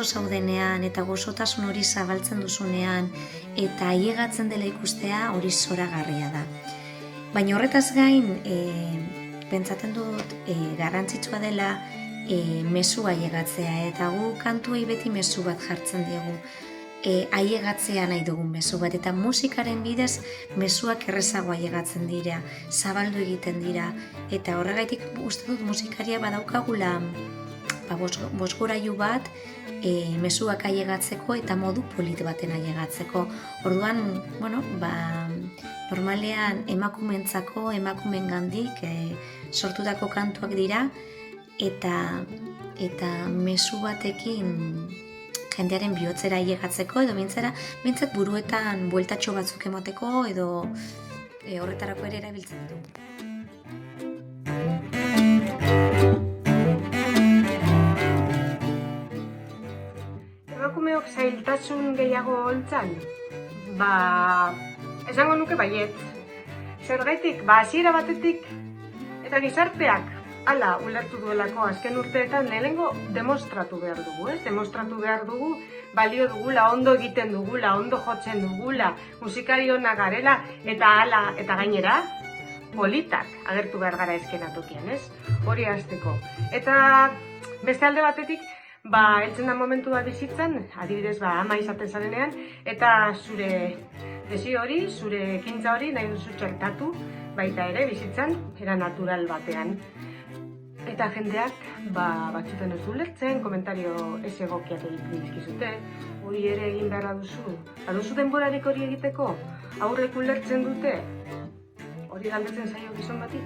zaudenean eta gozotasun hori zabaltzen duzunean eta ailegatzen dela ikustea hori zoragarria da. Baina horretaz gain, pentsatzen dut garrantzitsua dela mezua ailegatzea eta gu kantuei beti mezu bat jartzen diegu. Ailegatzea nahi dugun mezu bat eta musikaren bidez mezuak errezago ailegatzen dira, zabaldu egiten dira eta horregaitik uste dut musikaria badaukagula bozgorailu bat mezuak ailegatzeko eta modu polit baten ailegatzeko. Orduan, normalean emakumeentzako, emakumeengandik sortutako kantuak dira eta mezu batekin jendearen bihotzera ailegatzeko edo mintzat buruetan bueltatxo batzuk emateko edo horretarako ere erabiltzen du. Emakumeok zailtasun gehiago holtzan? Esango nuke baietz. Zergaitik, hasiera batetik eta gizarteak hala ulertu duelako azken urteetan lehenengo demostratu behar dugu, ez? Demostratu behar dugu, balio dugula, ondo egiten dugula, ondo jotzen dugula, musikari onak garela eta hala eta gainera politak agertu behar gara eskenatokian, ez? Hori hasteko. Eta beste alde batetik, heltzen da momentu bat bizitzan, adibidez ama izaten zarenean, eta zure desio hori, zure ekintza hori nahi duzu txertatu, baita ere bizitzan, era natural batean. Eta jendeak batzutan ez du ulertzen, komentario ez egokiak egiten dizkizute, hori ere egin beharra duzu. Baduzu denborarik hori egiteko, aurrek ulertzen dute, hori galdetzen zaio gizon bati.